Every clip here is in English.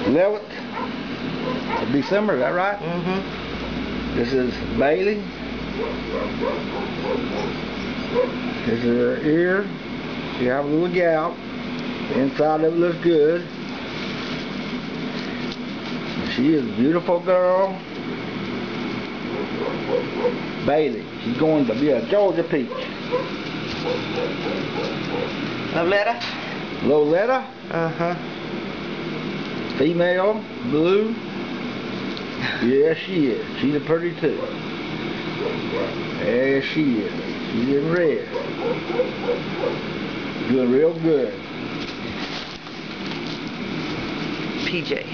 11th of December, is that right? Mm-hmm. This is Bailey. This is her ear. You have a little gap. The inside of it looks good. She is a beautiful girl. Bailey. She's going to be a Georgia peach. Loletta? Loletta. Uh-huh. Female. Blue. Yeah, she is. She's a pretty too. There she is. She's in red. Doing real good. PJ.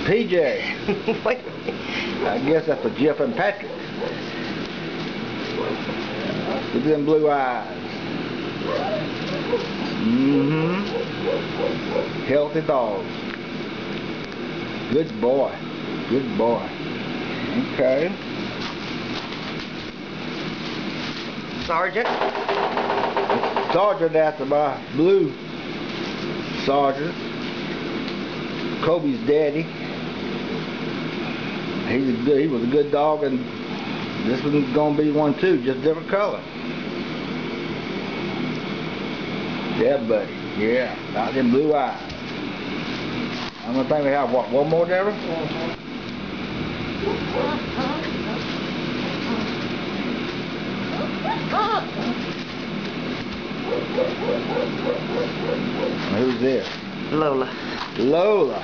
PJ. Wait. I guess that's for Jeff and Patrick. Look at them blue eyes. Mm-hmm. Healthy dogs. Good boy. Good boy. Okay. Sergeant? Sergeant after my blue Sergeant. Kobe's daddy. He was a good dog, and this one's gonna be one too, just different color. Yeah, buddy. Yeah, got them blue eyes. I'm gonna think we have what, one more, Deborah? Who's this? Lola. Lola.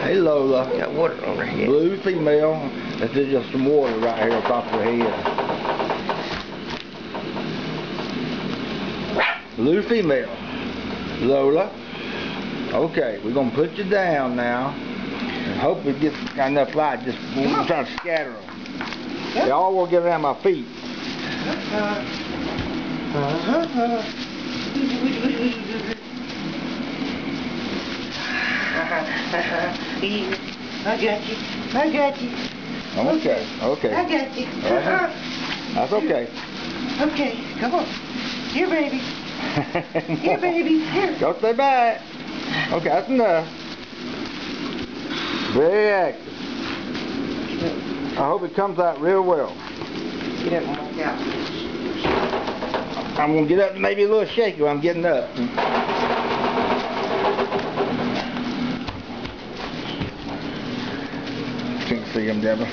Hey, Lola. Got water on her head. Blue female. That's just some water right here on top of her head. Blue female. Lola. Okay, we're gonna put you down now, and hope we get got enough light. Just we're trying to scatter them. They all will get around my feet. I got you. I got you. Okay. Okay. I got you. That's okay. Okay, come on. Here, baby. Here, baby. Here. Go stay back. Okay, that's enough. Very active. I hope it comes out real well. Get up and walk out. I'm going to get up, maybe a little shaky when I'm getting up. Can't see him, Deborah.